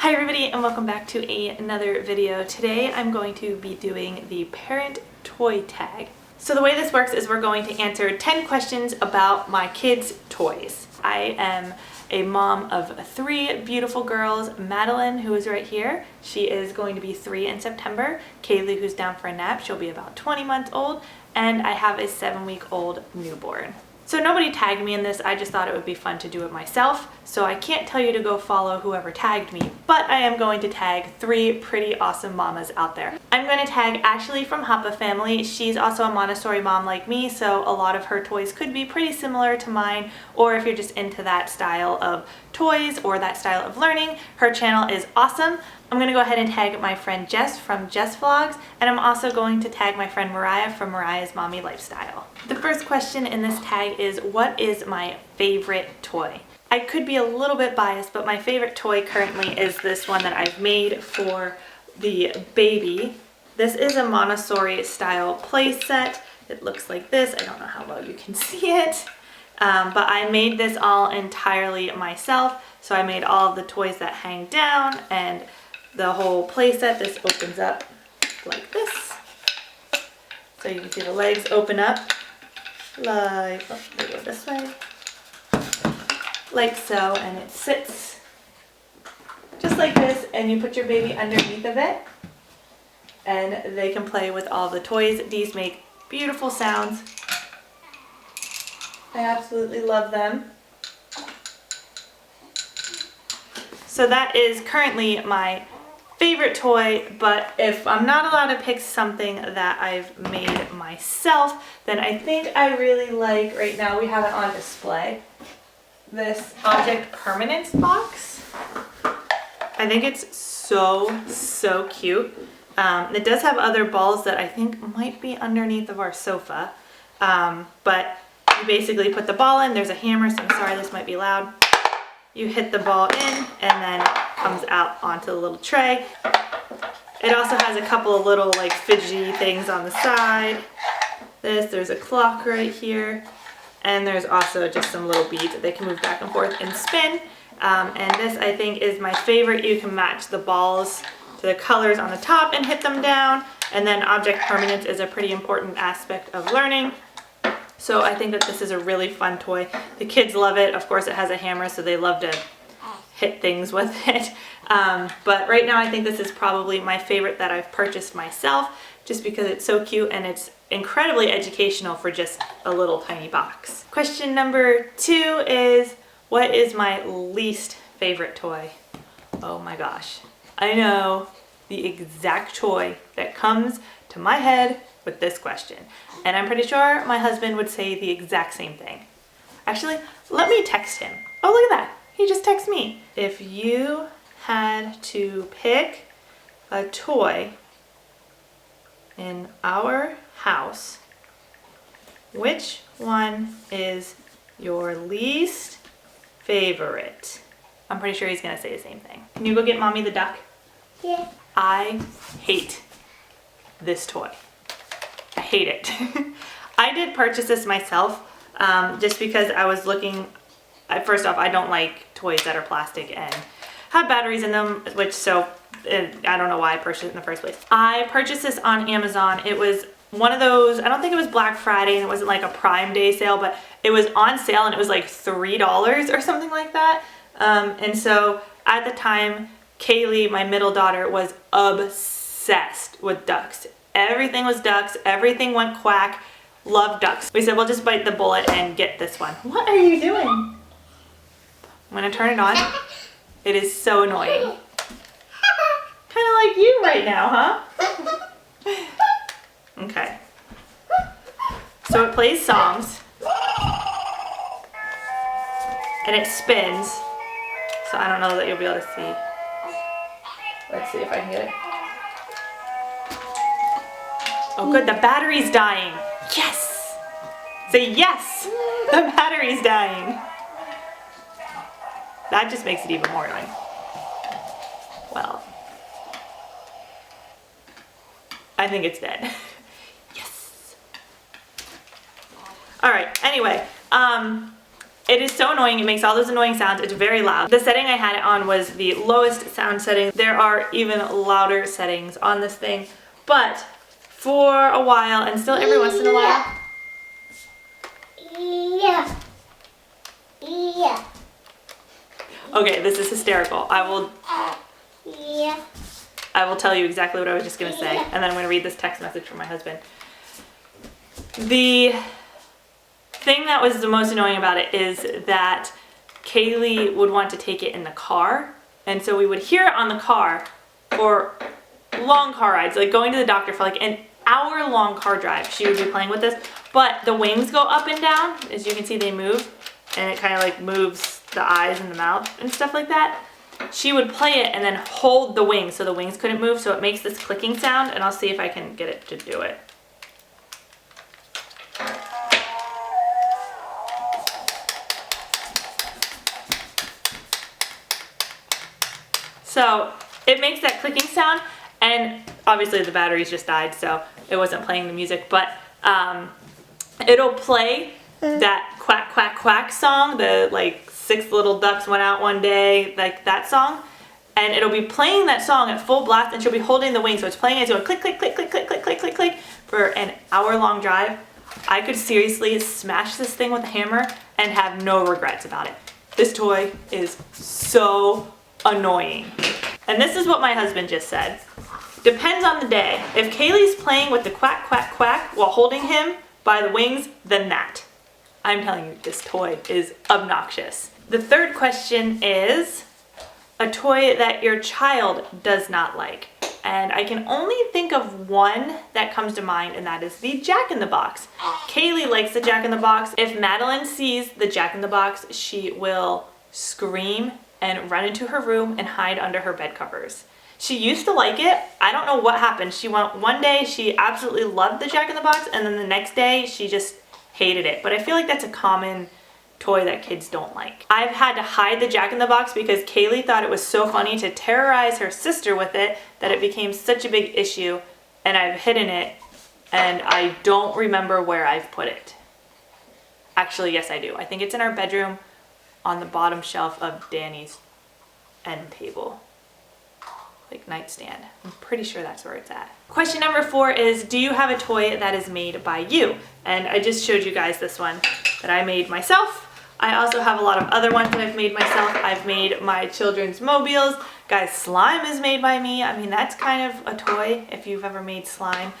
Hi everybody and welcome back to another video. Today I'm going to be doing the parent toy tag. So the way this works is we're going to answer 10 questions about my kids' toys. I am a mom of 3 beautiful girls. Madeline, who is right here, she is going to be 3 in September. Kaylee, who's down for a nap, she'll be about 20 months old. And I have a 7-week-old newborn. So nobody tagged me in this, I just thought it would be fun to do it myself. So I can't tell you to go follow whoever tagged me, but I am going to tag 3 pretty awesome mamas out there. I'm going to tag Ashley from Hoppa Family. She's also a Montessori mom like me, so a lot of her toys could be pretty similar to mine, or if you're just into that style of toys or that style of learning, her channel is awesome. I'm going to go ahead and tag my friend Jess from Jess Vlogs, and I'm also going to tag my friend Mariah from Mariah's Mommy Lifestyle. The first question in this tag is, what is my favorite toy? I could be a little bit biased, but my favorite toy currently is this one that I've made for the baby. This is a Montessori style play set. It looks like this. I don't know how well you can see it, but I made this all entirely myself. So I made all of the toys that hang down and the whole play set. This opens up like this. So you can see the legs open up like, oh, they go this way, like so, and it sits just like this, and you put your baby underneath of it and they can play with all the toys. These make beautiful sounds. I absolutely love them. So that is currently my favorite toy, but if I'm not allowed to pick something that I've made myself, then I think I really like, right now we have it on display, this Object Permanence box. I think it's so cute. It does have other balls that I think might be underneath of our sofa, but you basically put the ball in, there's a hammer, so I'm sorry this might be loud. You hit the ball in and then it comes out onto the little tray. It also has a couple of little like fidgety things on the side. There's a clock right here, and there's also just some little beads that they can move back and forth and spin. And this I think is my favorite. You can match the balls to the colors on the top and hit them down. And then object permanence is a pretty important aspect of learning. So I think that this is a really fun toy. The kids love it. Of course it has a hammer, so they love to hit things with it. But right now I think this is probably my favorite that I've purchased myself, just because it's so cute and it's incredibly educational for just a little tiny box. Question number 2 is, what is my least favorite toy? Oh my gosh. I know the exact toy that comes to my head with this question. And I'm pretty sure my husband would say the exact same thing. Actually, let me text him. Oh, look at that. He just texted me. If you had to pick a toy in our house, which one is your least favorite? I'm pretty sure he's gonna say the same thing. Can you go get Mommy the duck? Yeah. I hate this toy. I hate it. I did purchase this myself just because I was looking, first off, I don't like toys that are plastic and have batteries in them, which I don't know why I purchased it in the first place. I purchased this on Amazon. It was one of those, I don't think it was Black Friday and it wasn't like a Prime Day sale, but it was on sale and it was like $3 or something like that. And so at the time, Kaylee, my middle daughter, was obsessed with ducks. Everything was ducks, everything went quack, loved ducks. We said, we'll just bite the bullet and get this one. What are you doing? I'm gonna turn it on. It is so annoying. Kind of like you right now, huh? Okay. So it plays songs. And it spins. So I don't know that you'll be able to see. Let's see if I can get it. Oh good, the battery's dying. Yes! Say yes! The battery's dying. That just makes it even more annoying. Well, I think it's dead. Yes! Alright, anyway, It is so annoying. It makes all those annoying sounds. It's very loud. The setting I had it on was the lowest sound setting. There are even louder settings on this thing, but for a while, and still every once in a while. Yeah. Yeah. Okay, this is hysterical. Yeah. I will tell you exactly what I was just gonna say, and then I'm gonna read this text message from my husband. The thing that was the most annoying about it is that Kaylee would want to take it in the car, and so we would hear it on the car for long car rides, like going to the doctor for like an hour-long car drive. She would be playing with this, but the wings go up and down. As you can see, they move, and it kind of like moves the eyes and the mouth and stuff like that. She would play it and then hold the wings so the wings couldn't move, so it makes this clicking sound, and I'll see if I can get it to do it. So it makes that clicking sound, and obviously the batteries just died, so it wasn't playing the music, but it'll play that quack, quack, quack song, the like 6 little ducks went out one day, like that song, and it'll be playing that song at full blast, and she'll be holding the wing, so it's playing, it's going click, click, click, click, click, click, click, click, click, for an hour-long drive. I could seriously smash this thing with a hammer and have no regrets about it. This toy is so annoying. And this is what my husband just said. Depends on the day. If Kaylee's playing with the quack, quack, quack while holding him by the wings, then that. I'm telling you, this toy is obnoxious. The third question is a toy that your child does not like. And I can only think of one that comes to mind, and that is the Jack-in-the-Box. Kaylee likes the Jack-in-the-Box. If Madeline sees the Jack-in-the-Box, she will scream and run into her room and hide under her bed covers. She used to like it. I don't know what happened. One day she absolutely loved the Jack-in-the-Box, and then the next day she just hated it. But I feel like that's a common toy that kids don't like. I've had to hide the Jack-in-the-Box because Kaylee thought it was so funny to terrorize her sister with it that it became such a big issue, and I've hidden it, and I don't remember where I've put it. Actually, yes I do. I think it's in our bedroom on the bottom shelf of Danny's end table, like nightstand. I'm pretty sure that's where it's at. Question number 4 is, do you have a toy that is made by you? And I just showed you guys this one that I made myself. I also have a lot of other ones that I've made myself. I've made my children's mobiles. Guys, slime is made by me. I mean, that's kind of a toy if you've ever made slime.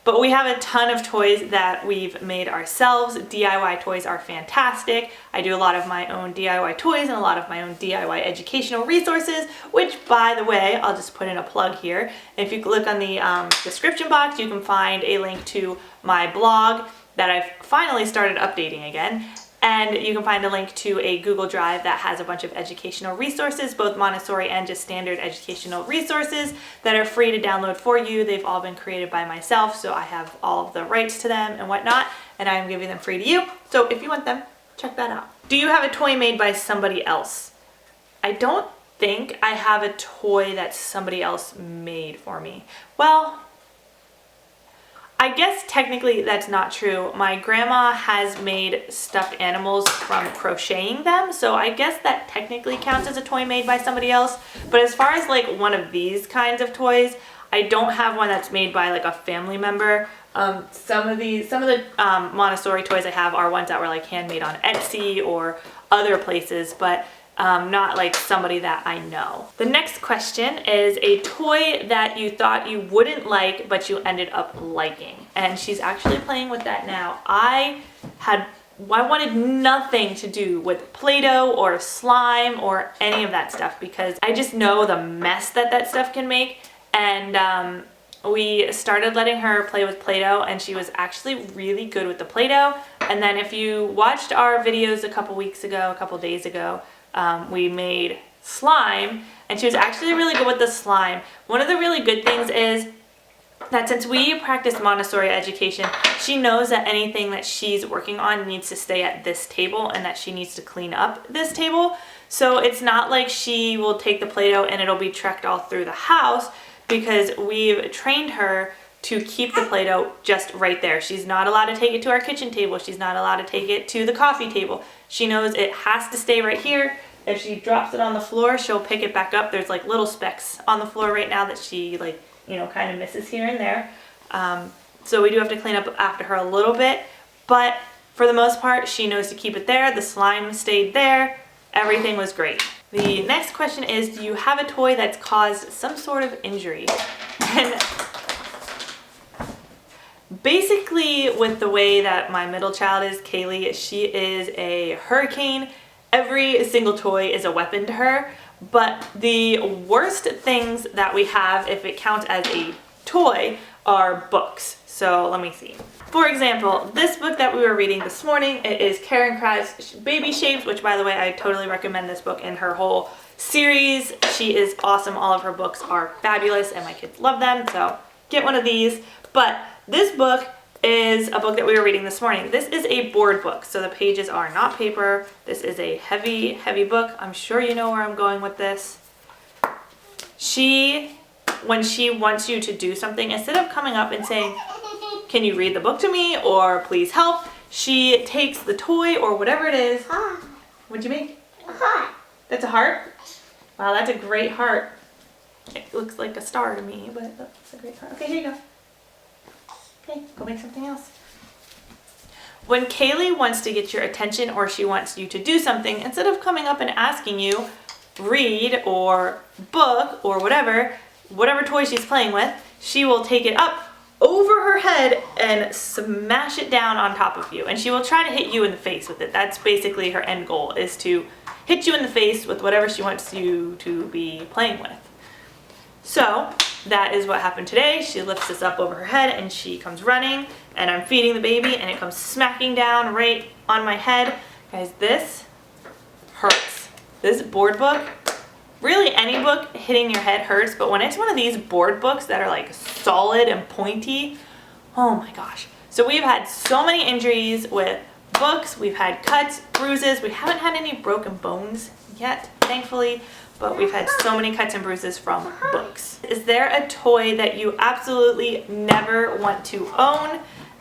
But we have a ton of toys that we've made ourselves. DIY toys are fantastic. I do a lot of my own DIY toys and a lot of my own DIY educational resources, which, by the way, I'll just put in a plug here. If you click on the description box, you can find a link to my blog that I've finally started updating again. And you can find a link to a Google Drive that has a bunch of educational resources, both Montessori and just standard educational resources that are free to download for you. They've all been created by myself, so I have all of the rights to them and whatnot, and I'm giving them free to you. So if you want them, check that out. Do you have a toy made by somebody else? I don't think I have a toy that somebody else made for me. Well, I guess technically that's not true. My grandma has made stuffed animals from crocheting them, so I guess that technically counts as a toy made by somebody else. But as far as like one of these kinds of toys, I don't have one that's made by like a family member. Some of the Montessori toys I have are ones that were like handmade on Etsy or other places, but not like somebody that I know. The next question is a toy that you thought you wouldn't like, but you ended up liking. And she's actually playing with that now. I wanted nothing to do with Play-Doh or slime or any of that stuff because I just know the mess that stuff can make. And we started letting her play with Play-Doh, and she was actually really good with the Play-Doh. And then if you watched our videos a couple days ago, we made slime, and she was actually really good with the slime. One of the really good things is that since we practice Montessori education, she knows that anything that she's working on needs to stay at this table and that she needs to clean up this table. So it's not like she will take the Play-Doh and it'll be trekked all through the house, because we've trained her to keep the Play-Doh just right there. She's not allowed to take it to our kitchen table. She's not allowed to take it to the coffee table. She knows it has to stay right here. If she drops it on the floor, she'll pick it back up. There's like little specks on the floor right now that she like, you know, kind of misses here and there. So we do have to clean up after her a little bit, but for the most part, she knows to keep it there. The slime stayed there. Everything was great. The next question is, do you have a toy that's caused some sort of injury? And basically, with the way that my middle child is, Kaylee, she is a hurricane. Every single toy is a weapon to her, but the worst things that we have, if it counts as a toy, are books. So let me see. For example, this book that we were reading this morning, it is Karen Kraft's Baby Shapes, which by the way, I totally recommend this book in her whole series. She is awesome. All of her books are fabulous and my kids love them, so get one of these. But this book is a book that we were reading this morning. This is a board book, so the pages are not paper. This is a heavy, heavy book. I'm sure you know where I'm going with this. When she wants you to do something, instead of coming up and saying, can you read the book to me, or please help, she takes the toy or whatever it is. What'd you make? A heart. That's a heart? Wow, that's a great heart. It looks like a star to me, but that's a great heart. Okay, here you go. Okay, go make something else. When Kaylee wants to get your attention or she wants you to do something, instead of coming up and asking you, read or book or whatever toy she's playing with, she will take it up over her head and smash it down on top of you. And she will try to hit you in the face with it. That's basically her end goal, is to hit you in the face with whatever she wants you to be playing with. So that is what happened today. She lifts this up over her head and she comes running, and I'm feeding the baby and it comes smacking down right on my head. Guys, this hurts. This board book, really any book hitting your head hurts, but when it's one of these board books that are like solid and pointy, oh my gosh. So we've had so many injuries with books. We've had cuts, bruises. We haven't had any broken bones yet, thankfully, but we've had so many cuts and bruises from books. Is there a toy that you absolutely never want to own?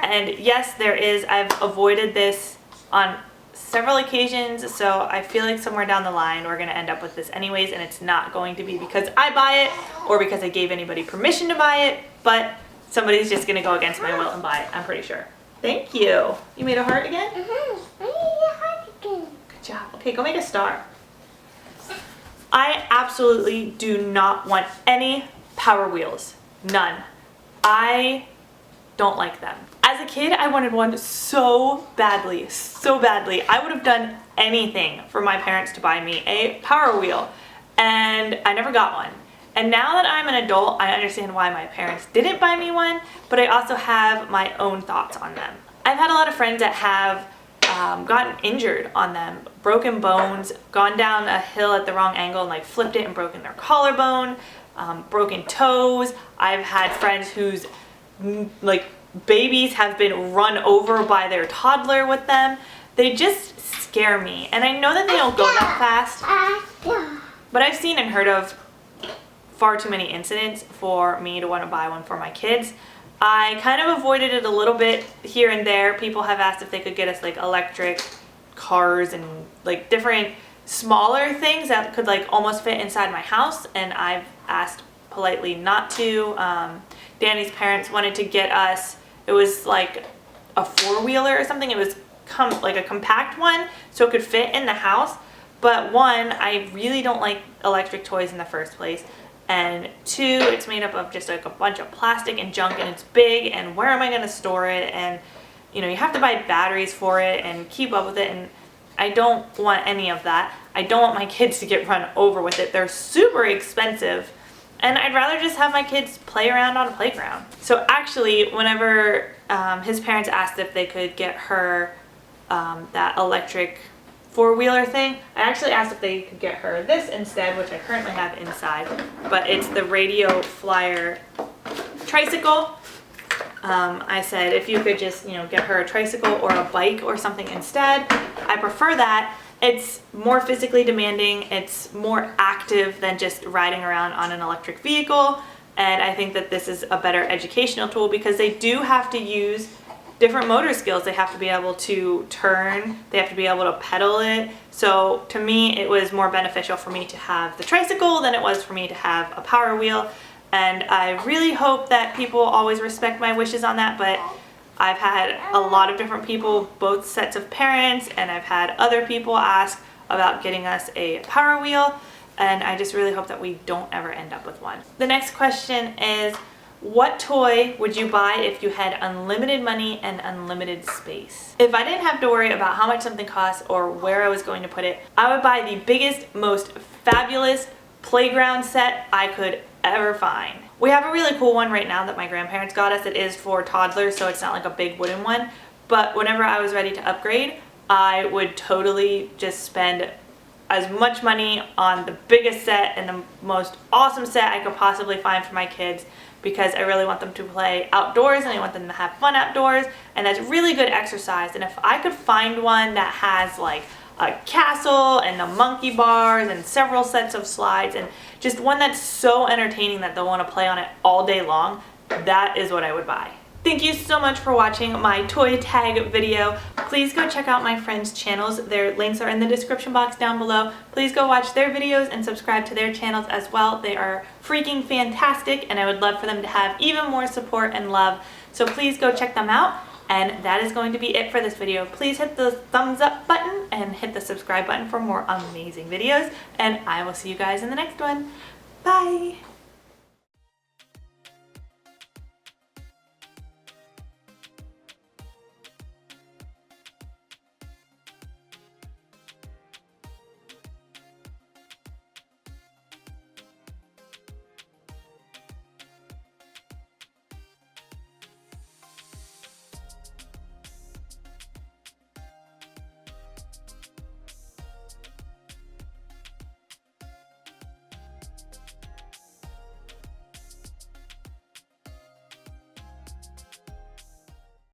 And yes, there is. I've avoided this on several occasions, so I feel like somewhere down the line we're going to end up with this anyways, and it's not going to be because I buy it or because I gave anybody permission to buy it, but somebody's just going to go against my will and buy it, I'm pretty sure. Thank you. You made a heart again? I need a heart again. Good job. Okay, go make a star. I absolutely do not want any Power Wheels. None. I don't like them. As a kid, I wanted one so badly, so badly. I would have done anything for my parents to buy me a Power Wheel, and I never got one. And now that I'm an adult, I understand why my parents didn't buy me one, but I also have my own thoughts on them. I've had a lot of friends that have gotten injured on them, broken bones, gone down a hill at the wrong angle and like flipped it and broken their collarbone, broken toes. I've had friends whose like babies have been run over by their toddler with them. They just scare me, and I know that they don't go that fast, but I've seen and heard of far too many incidents for me to want to buy one for my kids. I kind of avoided it a little bit here and there. People have asked if they could get us like electric cars and like different smaller things that could like almost fit inside my house, and I've asked politely not to. Danny's parents wanted to get us, it was like a four-wheeler or something. It was like a compact one so it could fit in the house, but one, I really don't like electric toys in the first place, and two, it's made up of just like a bunch of plastic and junk, and it's big, and where am I going to store it? And you know, you have to buy batteries for it and keep up with it, and I don't want any of that. I don't want my kids to get run over with it. They're super expensive, and I'd rather just have my kids play around on a playground. So actually, whenever his parents asked if they could get her that electric four-wheeler thing, I actually asked if they could get her this instead, which I currently have inside, but it's the Radio Flyer tricycle. I said if you could just, you know, get her a tricycle or a bike or something instead. I prefer that. It's more physically demanding, it's more active than just riding around on an electric vehicle, And I think that this is a better educational tool because they do have to use different motor skills. They have to be able to turn, they have to be able to pedal it. So to me, it was more beneficial for me to have the tricycle than it was for me to have a power wheel. And I really hope that people always respect my wishes on that, but I've had a lot of different people, both sets of parents, and I've had other people ask about getting us a power wheel, and I just really hope that we don't ever end up with one. The next question is, what toy would you buy if you had unlimited money and unlimited space? If I didn't have to worry about how much something costs or where I was going to put it, I would buy the biggest, most fabulous playground set I could ever find. We have a really cool one right now that my grandparents got us. It is for toddlers, so it's not like a big wooden one. But whenever I was ready to upgrade, I would totally just spend as much money on the biggest set and the most awesome set I could possibly find for my kids, because I really want them to play outdoors and I want them to have fun outdoors, and that's really good exercise. And if I could find one that has like a castle and the monkey bars and several sets of slides and just one that's so entertaining that they'll want to play on it all day long, that is what I would buy. Thank you so much for watching my toy tag video. Please go check out my friends' channels. Their links are in the description box down below. Please go watch their videos and subscribe to their channels as well. They are freaking fantastic, and I would love for them to have even more support and love. So please go check them out. And that is going to be it for this video. Please hit the thumbs up button and hit the subscribe button for more amazing videos. And I will see you guys in the next one. Bye!